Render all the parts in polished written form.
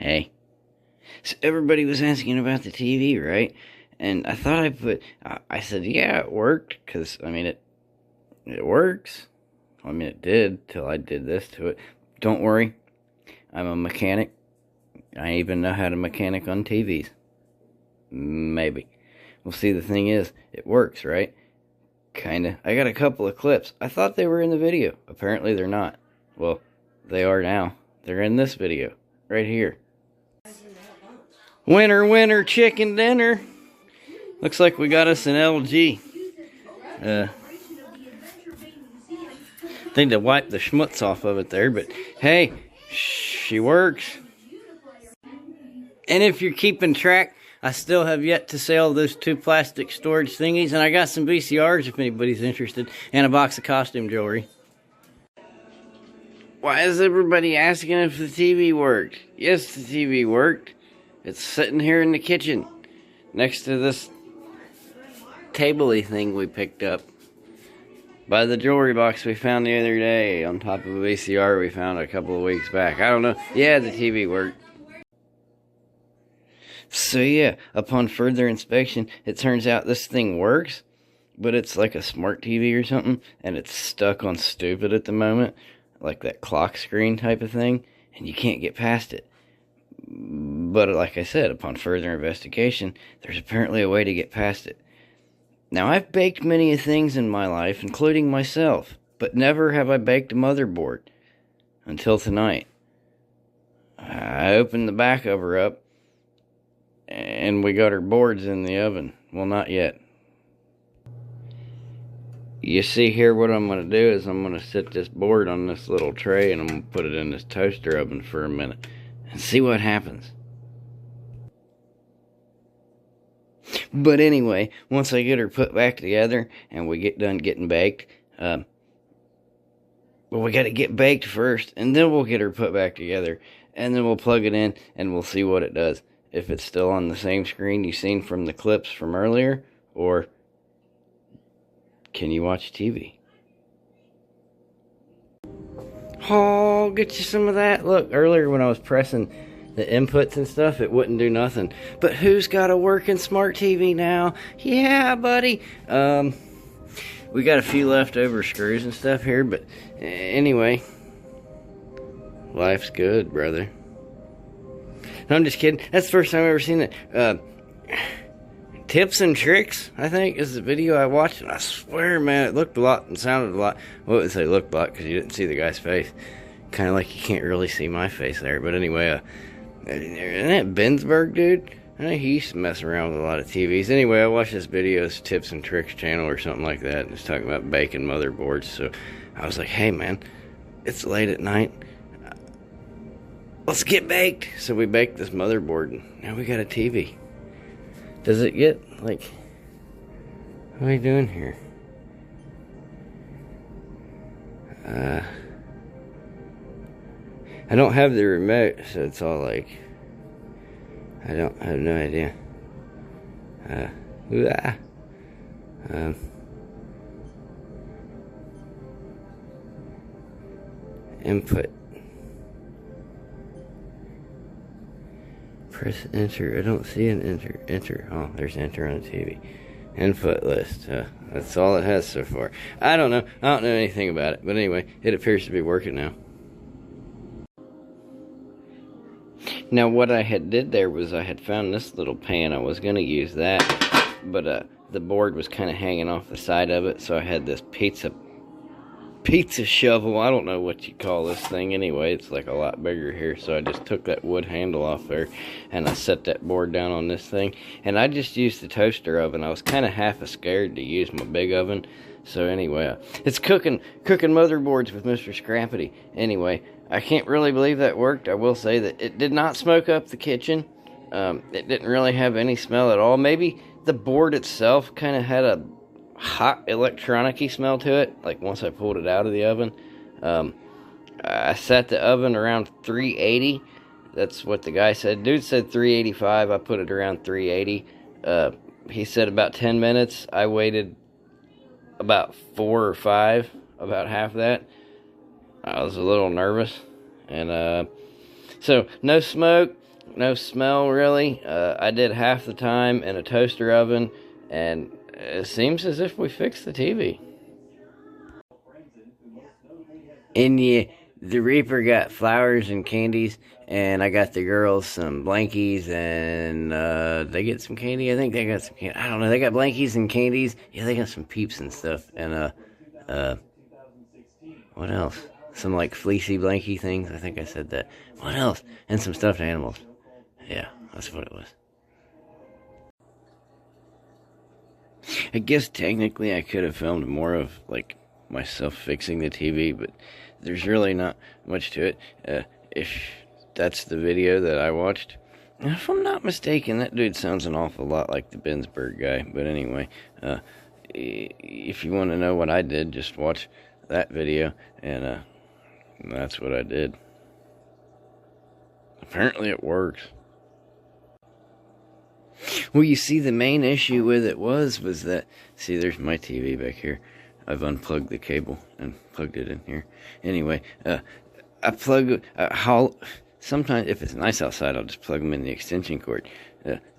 Hey. So everybody was asking about the TV, right? And I thought I said, yeah, it worked, because, I mean, it works. I mean, it did, till I did this to it. Don't worry, I'm a mechanic. I even know how to mechanic on TVs. Maybe. Well, see, the thing is, it works, right? Kinda. I got a couple of clips. I thought they were in the video. Apparently they're not. Well, they are now. They're in this video, right here. Winner, winner, chicken dinner. Looks like we got us an LG. Need to wipe the schmutz off of it there, but hey, she works. And if you're keeping track, I still have yet to sell those 2 plastic storage thingies, and I got some VCRs if anybody's interested, and a box of costume jewelry. Why is everybody asking if the TV worked? Yes, the TV worked. It's sitting here in the kitchen, next to this table-y thing we picked up by the jewelry box we found the other day on top of a VCR we found a couple of weeks back. I don't know. Yeah, the TV worked. So yeah, upon further inspection, it turns out this thing works, but it's like a smart TV or something, and it's stuck on stupid at the moment, like that clock screen type of thing, and you can't get past it. But like I said, upon further investigation, there's apparently a way to get past it. Now, I've baked many things in my life, including myself, but never have I baked a motherboard until tonight. I opened the back cover up, and we got our boards in the oven. Well, not yet. You see here, what I'm going to do is I'm going to set this board on this little tray, and I'm going to put it in this toaster oven for a minute and see what happens. But anyway, once I get her put back together and we get done getting baked, well, we got to get baked first, and then we'll get her put back together, and then we'll plug it in and we'll see what it does. If it's still on the same screen you seen from the clips from earlier, or can you watch TV? Oh, get you some of that. Look, earlier when I was pressing the inputs and stuff, it wouldn't do nothing. But who's got a working smart TV now? Yeah, buddy. We got a few leftover screws and stuff here, but anyway, life's good, brother. No, I'm just kidding. That's the first time I've ever seen it. Tips and Tricks, I think, is the video I watched, and I swear, man, it looked a lot and sounded a lot. Well, it would say looked a lot because you didn't see the guy's face. Kind of like you can't really see my face there. But anyway, isn't that Bensberg, dude? I think he used to mess around with a lot of TVs. Anyway, I watched this video, it's Tips and Tricks channel or something like that, and it's talking about baking motherboards. So I was like, hey, man, it's late at night. Let's get baked. So we baked this motherboard, and now we got a TV. Does it get, like, what are we doing here? I don't have the remote, so it's all like, I have no idea. Input. Press enter. I don't see an enter. Enter. Oh, there's enter on the TV. Input list. That's all it has so far. I don't know. I don't know anything about it. But anyway, it appears to be working now. Now, what I had did there was I had found this little pan. I was going to use that, but the board was kind of hanging off the side of it, so I had this pizza shovel. I don't know what you call this thing anyway. It's like a lot bigger here, so I just took that wood handle off there and I set that board down on this thing, and I just used the toaster oven. I was kind of half scared to use my big oven. So anyway, it's cooking motherboards with Mr. Scrappity. Anyway, I can't really believe that worked. I will say that it did not smoke up the kitchen. It didn't really have any smell at all. Maybe the board itself kind of had a hot electronic-y smell to it, like once I pulled it out of the oven. I set the oven around 380. That's what the guy said. Dude said 385. I put it around 380. He said about 10 minutes. I waited about 4 or 5, about half that. I was a little nervous, and so no smoke. no smell really. I did half the time in a toaster oven, and it seems as if we fixed the TV. And yeah, the Reaper got flowers and candies, and I got the girls some blankies, and they get some candy. I think they got some candy. I don't know. They got blankies and candies. Yeah, they got some Peeps and stuff. And what else? Some like fleecy blankie things. I think I said that. What else? And some stuffed animals. Yeah, that's what it was. I guess technically I could have filmed more of like myself fixing the TV, but there's really not much to it. If that's the video that I watched, if I'm not mistaken, that dude sounds an awful lot like the Bensberg guy. But anyway, if you want to know what I did, just watch that video, and that's what I did. Apparently it works. Well, you see, the main issue with it was that, see, there's my TV back here. I've unplugged the cable and plugged it in here. Anyway, I plug, sometimes if it's nice outside, I'll just plug them in the extension cord.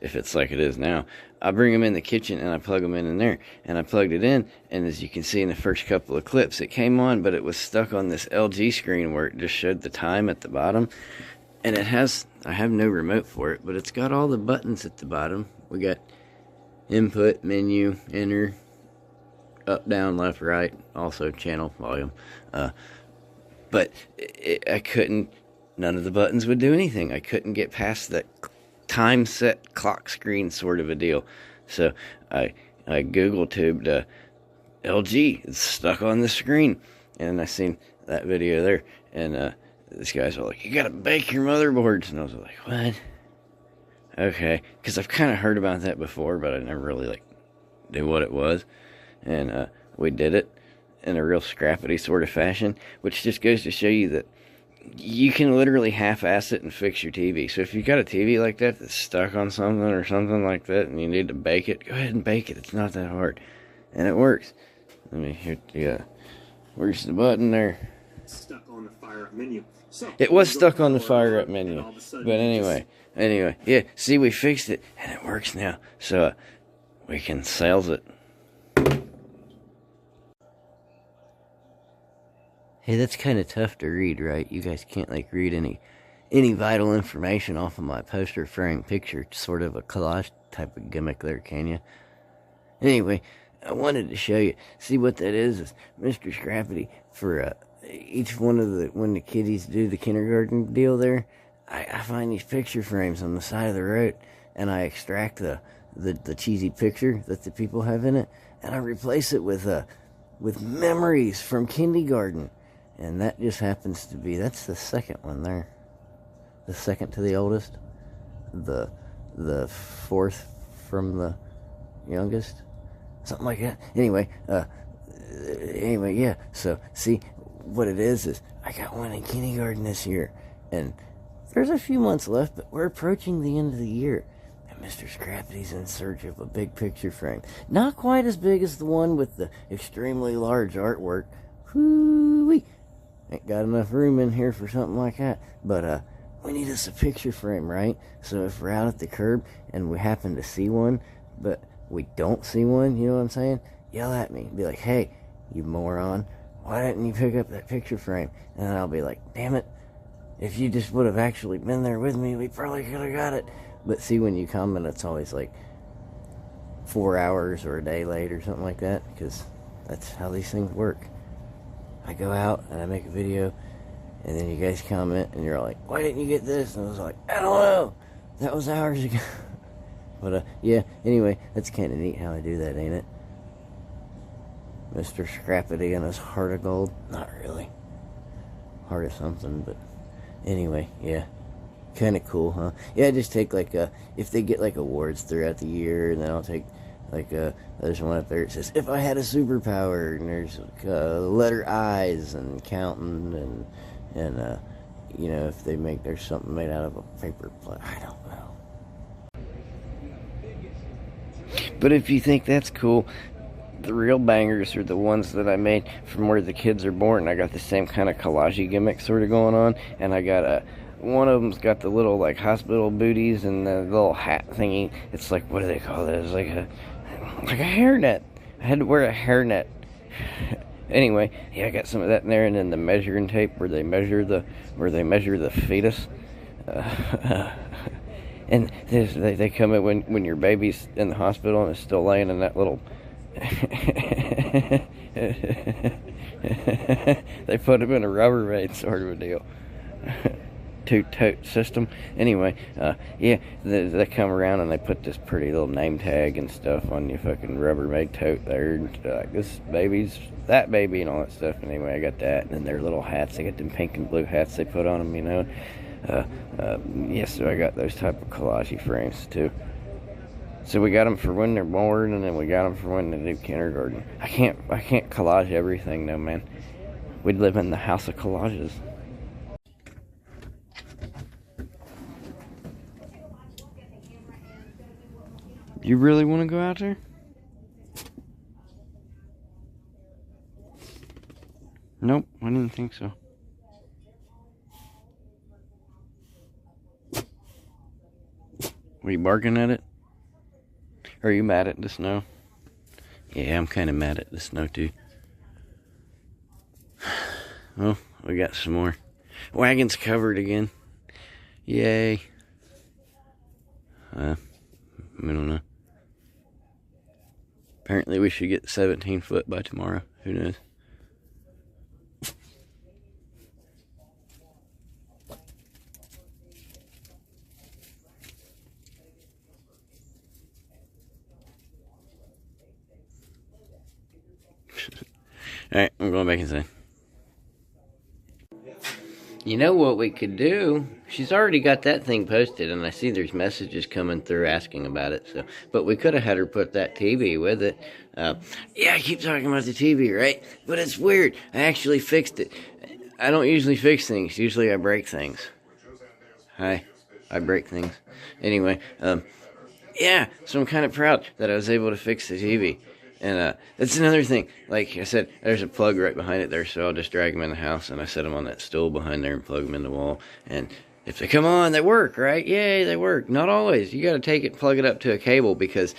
If it's like it is now, I bring them in the kitchen and I plug them in there. And I plugged it in, and as you can see in the first couple of clips, it came on, but it was stuck on this LG screen where it just showed the time at the bottom. And it has, I have no remote for it, but it's got all the buttons at the bottom. We got input, menu, enter, up, down, left, right, also channel, volume. But I couldn't, none of the buttons would do anything. I couldn't get past that time set clock screen sort of a deal. So I Google tubed LG, it's stuck on the screen. And I seen that video there, and these guys were like, you gotta bake your motherboards. And I was like, what? Okay. Because I've kind of heard about that before, but I never really, like, knew what it was. And we did it in a real scrappity sort of fashion, which just goes to show you that you can literally half-ass it and fix your TV. So if you've got a TV like that that's stuck on something or something like that, and you need to bake it, go ahead and bake it. It's not that hard. And it works. Let me hit the, where's the button there? Stuck on the fire up menu. So, it was stuck on the fire up menu. But anyway, yeah, see, we fixed it, and it works now. So we can sales it. Hey, that's kind of tough to read, right? You guys can't, like, read any vital information off of my poster frame picture. It's sort of a collage type of gimmick there, can you? Anyway, I wanted to show you. See what that is Mr. Scrappity for each one of the, when the kiddies do the kindergarten deal there, I find these picture frames on the side of the road, and I extract the cheesy picture that the people have in it, and I replace it with memories from kindergarten. And that just happens to be, that's the second one there. The second to the oldest. The fourth from the youngest. Something like that. Anyway, yeah. So, see, what it is I got one in kindergarten this year. And there's a few months left, but we're approaching the end of the year. And Mr. Scrappy's in search of a big picture frame. Not quite as big as the one with the extremely large artwork. Whoo-wee. Ain't got enough room in here for something like that. But we need us a picture frame, right? So if we're out at the curb and we happen to see one, but we don't see one, you know what I'm saying? Yell at me. Be like, hey, you moron, why didn't you pick up that picture frame? And then I'll be like, damn it, if you just would have actually been there with me, we probably could have got it. But see, when you comment, it's always like 4 hours or a day late or something like that, because that's how these things work. I go out and I make a video, and then you guys comment and you're like, why didn't you get this? And I was like, I don't know, that was hours ago. But yeah, anyway, that's kind of neat how I do that, ain't it? Mr. Scrappity and his heart of gold. Not really, heart of something, but anyway, yeah, kind of cool, huh? Yeah, I just take like if they get like awards throughout the year, and then I'll take like there's one up there that says, if I had a superpower, and there's letter I's and counting, and you know, if they make, there's something made out of a paper plate. I don't know. But if you think that's cool, the real bangers are the ones that I made from where the kids are born. I got the same kind of collage gimmick sort of going on, and I got one of them's got the little like hospital booties and the little hat thingy. It's like, what do they call it? It's like a hairnet. I had to wear a hairnet. Anyway, yeah, I got some of that in there, and then the measuring tape where they measure the fetus. And they come in when your baby's in the hospital and is still laying in that little. They put them in a Rubbermaid sort of a deal. Two-tote system. Anyway, yeah, they come around and they put this pretty little name tag and stuff on your fucking Rubbermaid tote there. Like, this baby's that baby and all that stuff. Anyway, I got that, and then their little hats. They got them pink and blue hats they put on them, you know. Yes, so I got those type of collage frames too. So we got them for when they're born, and then we got them for when they do kindergarten. I can't collage everything though, man. We'd live in the house of collages. You really want to go out there? Nope, I didn't think so. Were you barking at it? Are you mad at the snow? Yeah, I'm kind of mad at the snow too. Oh, we got some more. Wagon's covered again. Yay. I don't know. Apparently we should get 17 foot by tomorrow. Who knows? Alright, I'm going back inside. You know what we could do? She's already got that thing posted, and I see there's messages coming through asking about it. So, but we could have had her put that TV with it. Yeah, I keep talking about the TV, right? But it's weird. I actually fixed it. I don't usually fix things. Usually I break things. Hi. I break things. Anyway, yeah, so I'm kind of proud that I was able to fix the TV. And that's another thing. Like I said, there's a plug right behind it there, so I'll just drag them in the house, and I set them on that stool behind there and plug them in the wall. And if they come on, they work, right? Yay, they work. Not always. You got to take it and plug it up to a cable, because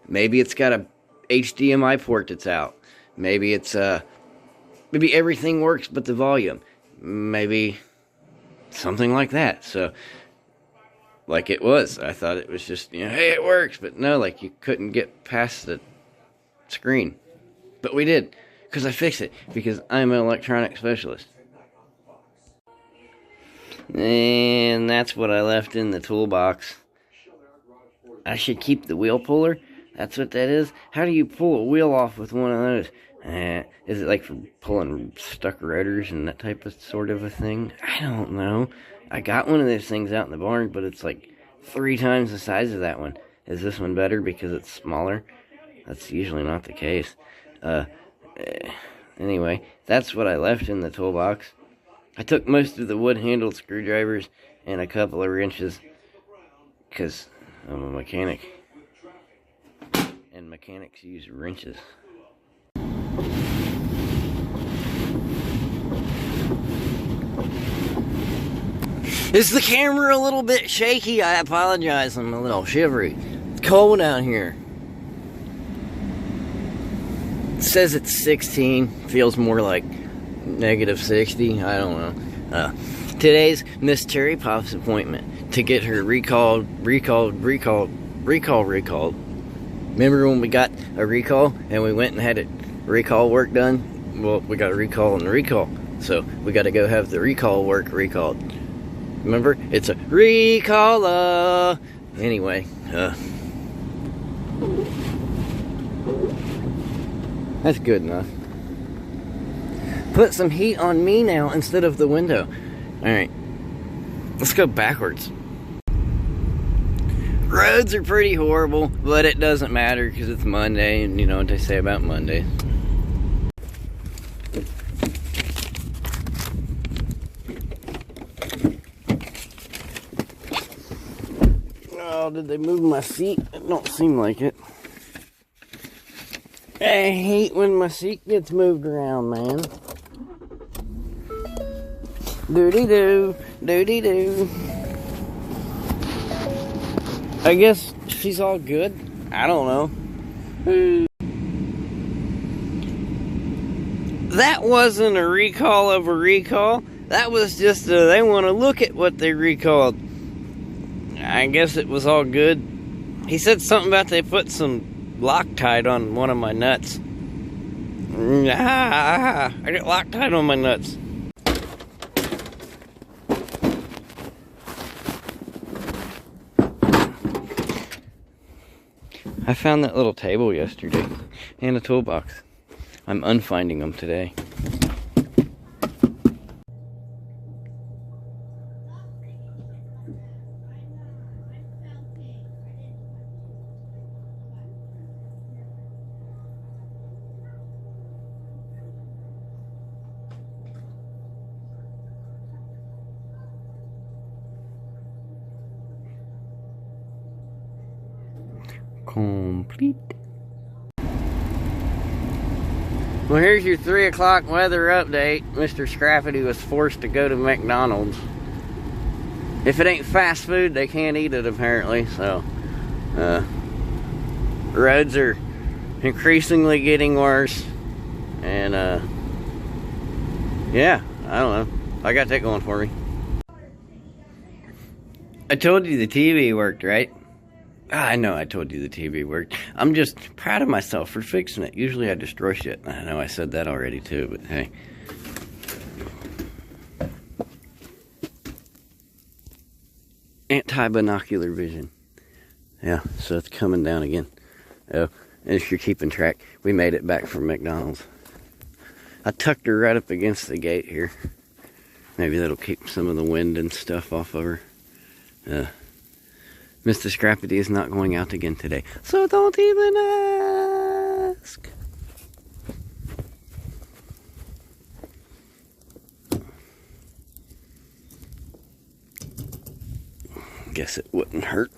maybe it's got a HDMI port that's out. Maybe it's maybe everything works but the volume. Maybe something like that. So, like it was. I thought it was just, you know, hey, it works. But no, like you couldn't get past the screen. But we did, because I fixed it, because I'm an electronic specialist. And that's what I left in the toolbox. I should keep the wheel puller. That's what that is. How do you pull a wheel off with one of those? Is it like for pulling stuck rotors and that type of sort of a thing? I don't know. I got one of those things out in the barn, but it's like 3 times the size of that one. Is this one better because it's smaller? That's usually not the case. Anyway, that's what I left in the toolbox. I took most of the wood-handled screwdrivers and a couple of wrenches, because I'm a mechanic. And mechanics use wrenches. Is the camera a little bit shaky? I apologize, I'm a little shivery. It's cold out here. It says it's 16, feels more like negative 60, I don't know. Today's Miss Cherry Pop's appointment to get her recalled. Remember when we got a recall and we went and had it recall work done? Well, we got a recall and a recall, so we got to go have the recall work recalled. Remember? It's a recall. Anyway, that's good enough. Put some heat on me now instead of the window. Alright, let's go backwards. Roads are pretty horrible, but it doesn't matter because it's Monday, and you know what they say about Mondays. Oh, did they move my seat? It don't seem like it. I hate when my seat gets moved around, man. Doody-doo, doody-doo. I guess she's all good. I don't know. That wasn't a recall of a recall. That was just they want to look at what they recalled. I guess it was all good. He said something about they put some Loctite on one of my nuts. I got Loctite on my nuts. I found that little table yesterday and a toolbox. I'm unfinding them today. Complete. Well, here's your 3 o'clock weather update. Mr. Scrappity was forced to go to McDonald's. If it ain't fast food, they can't eat it apparently, so roads are increasingly getting worse. And yeah, I don't know. I got that going for me. I told you the TV worked, right? I know I told you the TV worked. I'm just proud of myself for fixing it. Usually I destroy shit. I know I said that already too, but hey. Anti-binocular vision. Yeah, so it's coming down again. Oh, and if you're keeping track, we made it back from McDonald's. I tucked her right up against the gate here. Maybe that'll keep some of the wind and stuff off of her. Mr. Scrappity is not going out again today, so don't even ask. Guess it wouldn't hurt.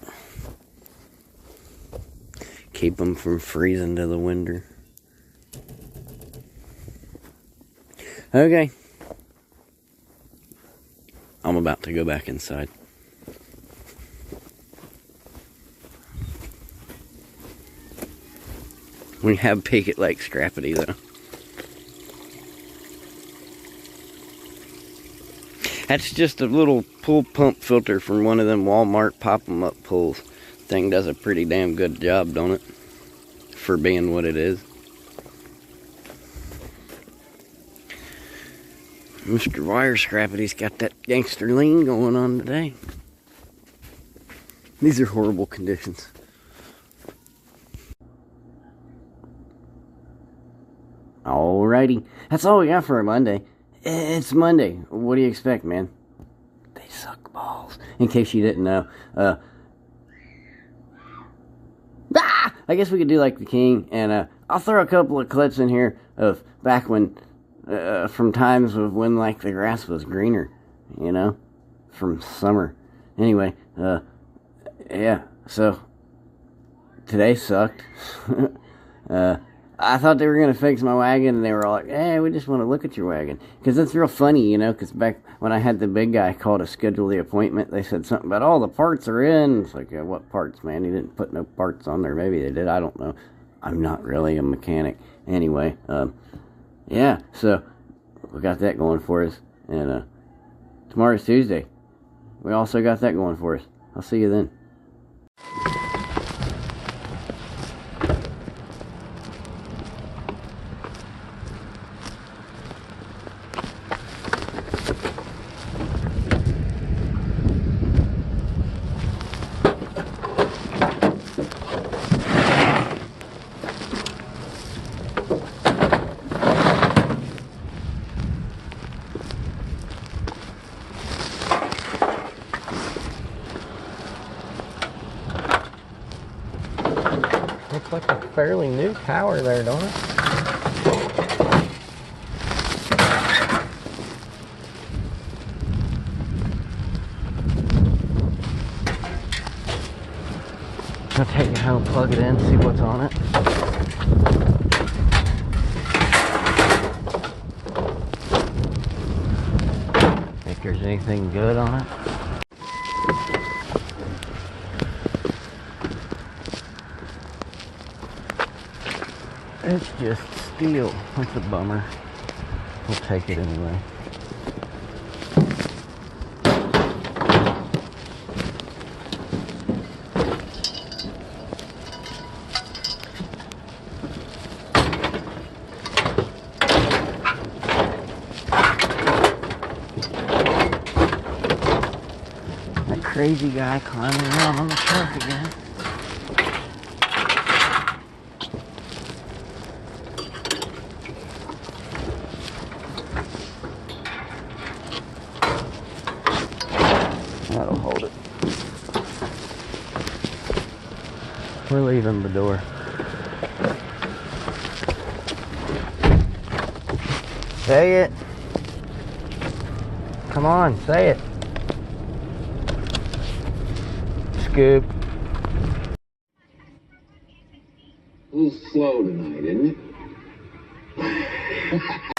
Keep them from freezing to the winter. Okay. I'm about to go back inside. We have peek at Lake Scrappity though. That's just a little pool pump filter from one of them Walmart pop-em-up pools. Thing does a pretty damn good job, don't it? For being what it is. Mr. Wire Scrappity's got that gangster lean going on today. These are horrible conditions. Alrighty, that's all we got for a Monday. It's Monday. What do you expect, man? They suck balls. In case you didn't know. I guess we could do like the king, and I'll throw a couple of clips in here of back when, from times of when like the grass was greener, you know, from summer. Anyway, yeah. So today sucked. I thought they were going to fix my wagon, and they were all like, hey, we just want to look at your wagon. Because it's real funny, you know, because back when I had the big guy call to schedule the appointment, they said something about, all the parts are in. It's like, yeah, what parts, man? He didn't put no parts on there. Maybe they did. I don't know. I'm not really a mechanic. Anyway, yeah, so we got that going for us. And tomorrow's Tuesday. We also got that going for us. I'll see you then. Looks like a fairly new tower there, don't it? I'll take it home, plug it in, see what's on it. Make her anything good on it. It's just steel. That's a bummer. We'll take it anyway. That crazy guy climbing around on the truck again. That'll hold it. We're leaving the door. Say it. Come on, say it. Scoop. A little slow tonight, isn't it?